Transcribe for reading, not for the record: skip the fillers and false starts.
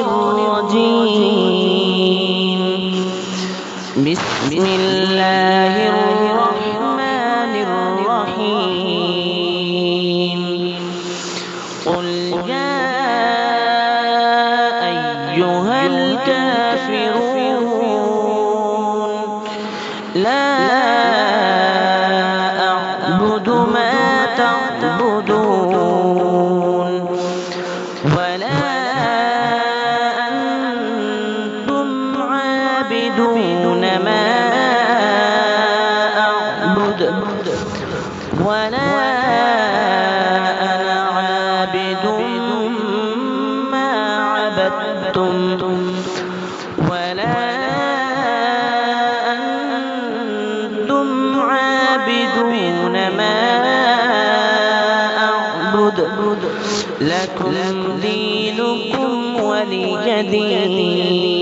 الرجيم. بسم الله الرحمن الرحيم. قل يا أيها الكافرون لا أعبد ما تعبدون ولا أنتم عابدون ما أعبد ولا أنا عابد ما عبدتم ولا أنتم عابدون ما أعبد لكم دينكم ولي دين.